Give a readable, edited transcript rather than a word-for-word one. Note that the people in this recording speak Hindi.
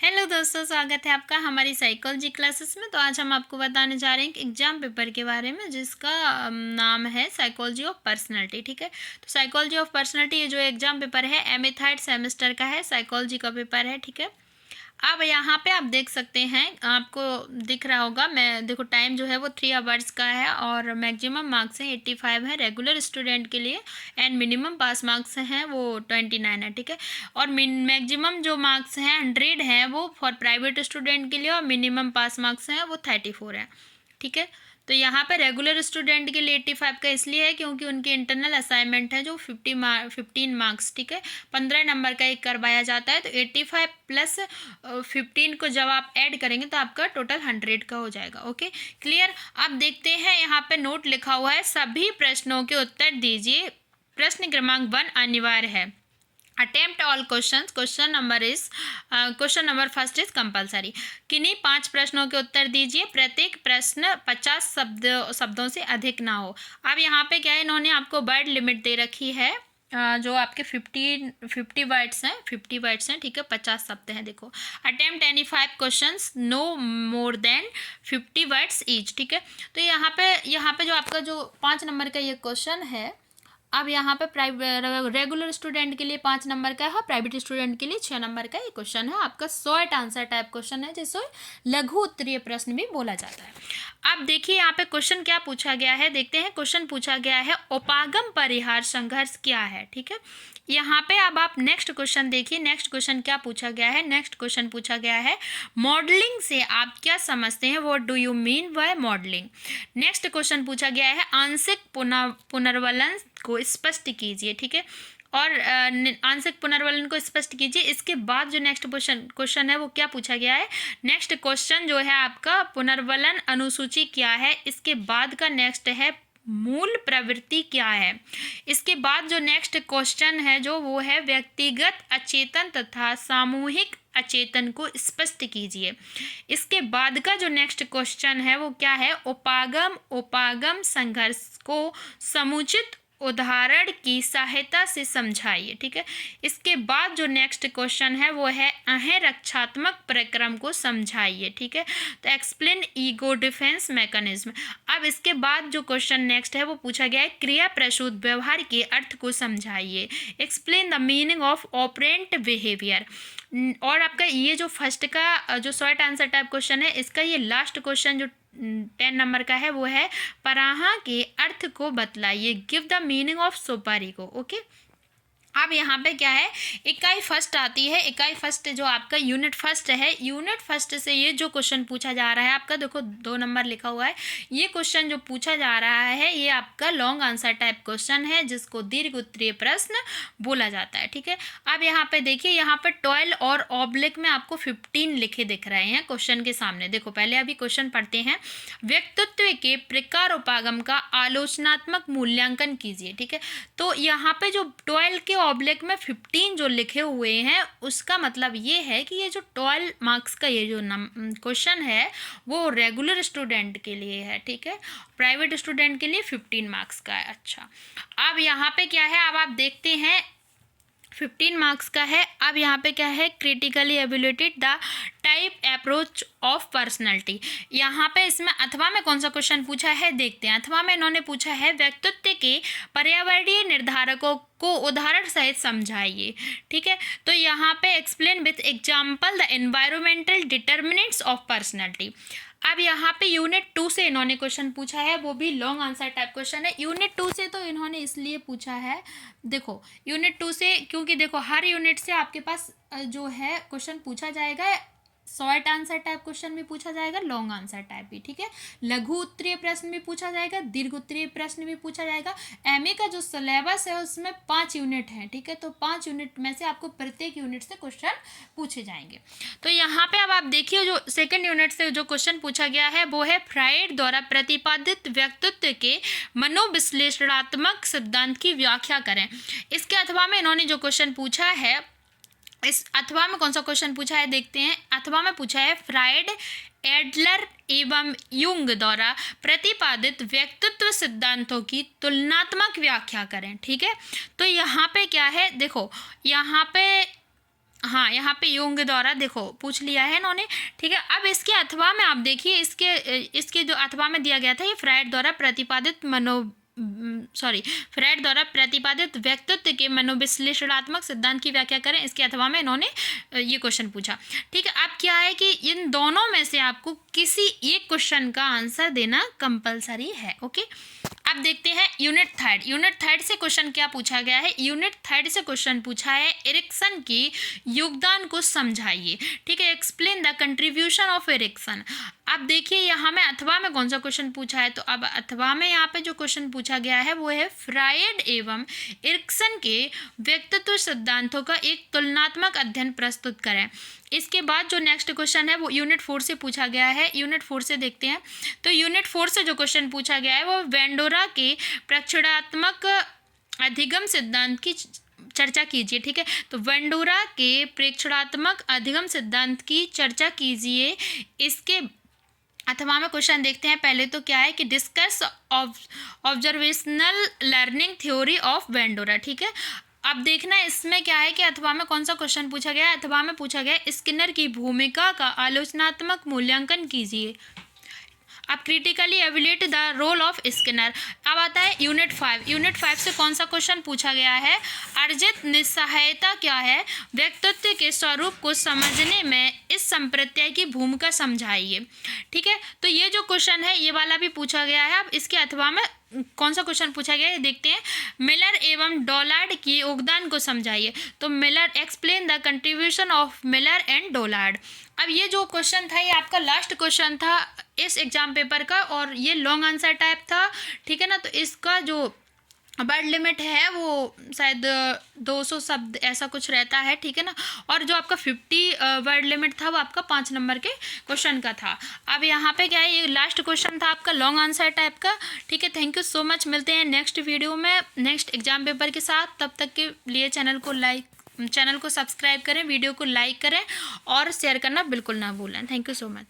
हेलो दोस्तों, स्वागत है आपका हमारी साइकोलॉजी क्लासेस में। तो आज हम आपको बताने जा रहे हैं कि एग्जाम पेपर के बारे में, जिसका नाम है साइकोलॉजी ऑफ पर्सनालिटी। ठीक है, तो साइकोलॉजी ऑफ पर्सनालिटी ये जो एग्जाम पेपर है एमए थर्ड सेमेस्टर का है, साइकोलॉजी का पेपर है। ठीक है, अब यहाँ पे आप देख सकते हैं, आपको दिख रहा होगा, मैं देखो टाइम जो है वो 3 आवर्स का है और मैक्सिमम मार्क्स हैं 85 है रेगुलर स्टूडेंट के लिए, एंड मिनिमम पास मार्क्स हैं वो 29 है। ठीक है, और मैक्सिमम जो मार्क्स हैं 100 हैं वो फॉर प्राइवेट स्टूडेंट के लिए, और मिनिमम पास मार्क्स हैं वो 34 है। ठीक है, तो यहाँ पे रेगुलर स्टूडेंट के लिए 85 का इसलिए है क्योंकि उनके इंटरनल असाइनमेंट है जो 15 मार्क्स, ठीक है, 15 नंबर का एक करवाया जाता है। तो 85 प्लस 15 को जब आप ऐड करेंगे तो आपका टोटल 100 का हो जाएगा। Okay, clear. अब देखते हैं, यहाँ पे नोट लिखा हुआ है, सभी प्रश्नों के उत्तर दीजिए। प्रश्न क्रमांक 1 अनिवार्य है। Attempt all questions. Question number first is compulsory. किन्हीं 5 प्रश्नों के उत्तर दीजिए, प्रत्येक प्रश्न 50 शब्दों से अधिक ना हो। अब यहाँ पे क्या है, इन्होंने आपको वर्ड लिमिट दे रखी है, जो आपके 50 वर्ड्स हैं, 50 वर्ड्स हैं। ठीक है, 50 शब्द हैं। देखो, attempt any 5 questions, no more than 50 words each. ठीक है, तो यहाँ पे जो आपका जो 5 नंबर का ये क्वेश्चन है, अब यहाँ पे रेगुलर स्टूडेंट के लिए 5 नंबर का है, प्राइवेट स्टूडेंट के लिए 6 नंबर का ये क्वेश्चन है। आपका शॉर्ट आंसर टाइप क्वेश्चन है, जिसे लघु उत्तरीय प्रश्न भी बोला जाता है। अब देखिए यहाँ पे क्वेश्चन क्या पूछा गया है, देखते हैं। क्वेश्चन पूछा गया है, उपागम परिहार संघर्ष क्या है। ठीक है, यहाँ पे अब आप नेक्स्ट क्वेश्चन देखिए। नेक्स्ट क्वेश्चन क्या पूछा गया है, नेक्स्ट क्वेश्चन पूछा गया है, मॉडलिंग से आप क्या समझते हैं, what do you mean by modelling. Next question पूछा गया है, आंशिक पुनर्वलन को स्पष्ट कीजिए। ठीक है, और आंशिक पुनर्वलन को स्पष्ट कीजिए। इसके बाद जो नेक्स्ट क्वेश्चन है वो क्या पूछा गया है, नेक्स्ट क्वेश्चन जो है आपका, पुनर्वलन अनुसूची क्या है। इसके बाद का नेक्स्ट है, मूल प्रवृत्ति क्या है। इसके बाद जो नेक्स्ट क्वेश्चन है जो वो है, व्यक्तिगत अचेतन तथा सामूहिक अचेतन को स्पष्ट कीजिए। इसके बाद का जो नेक्स्ट क्वेश्चन है वो क्या है, उपागम संघर्ष को समुचित उदाहरण की सहायता से समझाइए। ठीक है, इसके बाद जो नेक्स्ट क्वेश्चन है वो है, अहें रक्षात्मक प्रक्रम को समझाइए। ठीक है, तो एक्सप्लेन ईगो डिफेंस मैकेनिज्म। अब इसके बाद जो क्वेश्चन नेक्स्ट है वो पूछा गया है, क्रिया प्रसूत व्यवहार के अर्थ को समझाइए। Explain the meaning of operant behaviour. और आपका ये जो फर्स्ट का जो शॉर्ट आंसर टाइप क्वेश्चन है, इसका ये लास्ट क्वेश्चन जो 10 नंबर का है वो है, पराहा के अर्थ को बतलाइए, गिव द मीनिंग ऑफ सुपारी को। ओके, अब यहाँ पे क्या है, इकाई फर्स्ट आती है। इकाई फर्स्ट जो आपका यूनिट फर्स्ट है, यूनिट फर्स्ट से ये जो क्वेश्चन पूछा जा रहा है आपका, देखो 2 नंबर लिखा हुआ है, ये क्वेश्चन जो पूछा जा रहा है ये आपका लॉन्ग आंसर टाइप क्वेश्चन है, जिसको दीर्घ उत्तरीय प्रश्न बोला जाता है। ठीक है, अब यहाँ पे देखिए, यहाँ पे 12 और ऑब्लिक में आपको 15 लिखे दिख रहे हैं क्वेश्चन के सामने। देखो पहले अभी क्वेश्चन पढ़ते हैं, व्यक्तित्व के प्रकार उपागम का आलोचनात्मक मूल्यांकन कीजिए। ठीक है, तो यहाँ पे जो 12 के ऑब्लिक में 15 जो लिखे हुए हैं, उसका मतलब ये है कि ये जो 12 मार्क्स का ये जो क्वेश्चन है वो रेगुलर स्टूडेंट के लिए है। ठीक है, प्राइवेट स्टूडेंट के लिए 15 मार्क्स का है। अच्छा, अब यहाँ पे क्या है, अब आप देखते हैं 15 मार्क्स का है। अब यहाँ पे क्या है, critically evaluated the type approach of personality. यहाँ पे इसमें अथवा में कौन सा क्वेश्चन पूछा है, देखते हैं। अथवा में इन्होंने पूछा है, व्यक्तित्व के पर्यावरणीय निर्धारकों को उदाहरण सहित समझाइए। ठीक है, तो यहाँ पे explain with example the environmental determinants of personality. अब यहाँ पे यूनिट 2 से इन्होंने क्वेश्चन पूछा है, वो भी लॉन्ग आंसर टाइप क्वेश्चन है। यूनिट 2 से तो इन्होंने इसलिए पूछा है, देखो यूनिट 2 से, क्योंकि देखो हर यूनिट से आपके पास जो है क्वेश्चन पूछा जाएगा, शॉर्ट आंसर टाइप क्वेश्चन भी पूछा जाएगा, लॉन्ग आंसर टाइप भी। ठीक है, लघु उत्तरीय प्रश्न भी पूछा जाएगा, दीर्घ उत्तरीय प्रश्न भी पूछा जाएगा। एमए का जो सिलेबस है उसमें 5 यूनिट है। ठीक है, तो 5 यूनिट में से आपको प्रत्येक यूनिट से क्वेश्चन पूछे जाएंगे। तो यहाँ पे अब आप देखिए, जो सेकेंड यूनिट से जो क्वेश्चन पूछा गया है वो है, फ्राइड द्वारा प्रतिपादित व्यक्तित्व के मनोविश्लेषणात्मक सिद्धांत की व्याख्या करें। इसके अथवा में इन्होंने जो क्वेश्चन पूछा है, इस अथवा में कौन सा क्वेश्चन पूछा है देखते हैं। अथवा में पूछा है, फ्राइड, एडलर एवं युंग द्वारा प्रतिपादित व्यक्तित्व सिद्धांतों की तुलनात्मक व्याख्या करें। ठीक है, तो यहाँ पे क्या है, देखो यहाँ पे हाँ, यहाँ पे यूंग द्वारा देखो पूछ लिया है इन्होंने, ठीक है। अब इसके अथवा में आप देखिए, इसके जो अथवा में दिया गया था, ये फ्रायड द्वारा प्रतिपादित फ्रायड द्वारा प्रतिपादित व्यक्तित्व के मनोविश्लेषणात्मक सिद्धांत की व्याख्या करें। इसके अथवा में इन्होंने ये क्वेश्चन पूछा, ठीक है। अब क्या है कि इन दोनों में से आपको किसी एक क्वेश्चन का आंसर देना कंपलसरी है, ओके। अब देखते हैं यूनिट थर्ड से क्वेश्चन क्या पूछा गया है। यूनिट थर्ड से क्वेश्चन पूछा है एरिक्सन के योगदान को समझाइए, ठीक है। Explain the contribution of Erikson. अब देखिए यहाँ में अथवा में कौन सा क्वेश्चन पूछा है, तो अब अथवा में यहाँ पे जो क्वेश्चन पूछा गया है वो है फ्रायड एवं एरिक्सन के व्यक्तित्व सिद्धांतों का एक तुलनात्मक अध्ययन प्रस्तुत करें। इसके बाद जो नेक्स्ट क्वेश्चन है वो यूनिट 4 से पूछा गया है। यूनिट 4 से देखते हैं, तो यूनिट 4 से जो क्वेश्चन पूछा गया है वो वेंडोरा के प्रेक्षणात्मक अधिगम सिद्धांत की चर्चा कीजिए, ठीक है। तो वेंडोरा के प्रेक्षणात्मक अधिगम सिद्धांत की चर्चा कीजिए। इसके अथवा में क्वेश्चन देखते हैं। पहले तो क्या है कि discuss observational learning theory of Bandura, ठीक है। अब देखना इसमें क्या है कि अथवा में कौन सा क्वेश्चन पूछा गया है। अथवा में पूछा गया स्किनर की भूमिका का आलोचनात्मक मूल्यांकन कीजिए। अब critically evaluate the role of Skinner. अब आता है यूनिट 5 से कौन सा क्वेश्चन पूछा गया है। अर्जित निस्सहायता क्या है, व्यक्तित्व के स्वरूप को समझने में इस संप्रत्यय की भूमिका समझाइए, ठीक है। तो ये जो क्वेश्चन है ये वाला भी पूछा गया है। अब इसके अथवा में कौन सा क्वेश्चन पूछा गया है देखते हैं। मिलर एवं डोलार्ड के योगदान को समझाइए। तो Miller, explain the contribution of Miller and Dollard. अब ये जो क्वेश्चन था ये आपका लास्ट क्वेश्चन था इस एग्जाम पेपर का, और ये लॉन्ग आंसर टाइप था, ठीक है ना। तो इसका जो वर्ड लिमिट है वो शायद 200 शब्द ऐसा कुछ रहता है, ठीक है ना। और जो आपका 50 वर्ड लिमिट था वो आपका 5 नंबर के क्वेश्चन का था। अब यहाँ पे क्या है, ये लास्ट क्वेश्चन था आपका लॉन्ग आंसर टाइप का, ठीक है। Thank you so much. मिलते हैं नेक्स्ट वीडियो में नेक्स्ट एग्जाम पेपर के साथ। तब तक के लिए चैनल को सब्सक्राइब करें, वीडियो को लाइक करें और शेयर करना बिल्कुल ना भूलें। Thank you so much.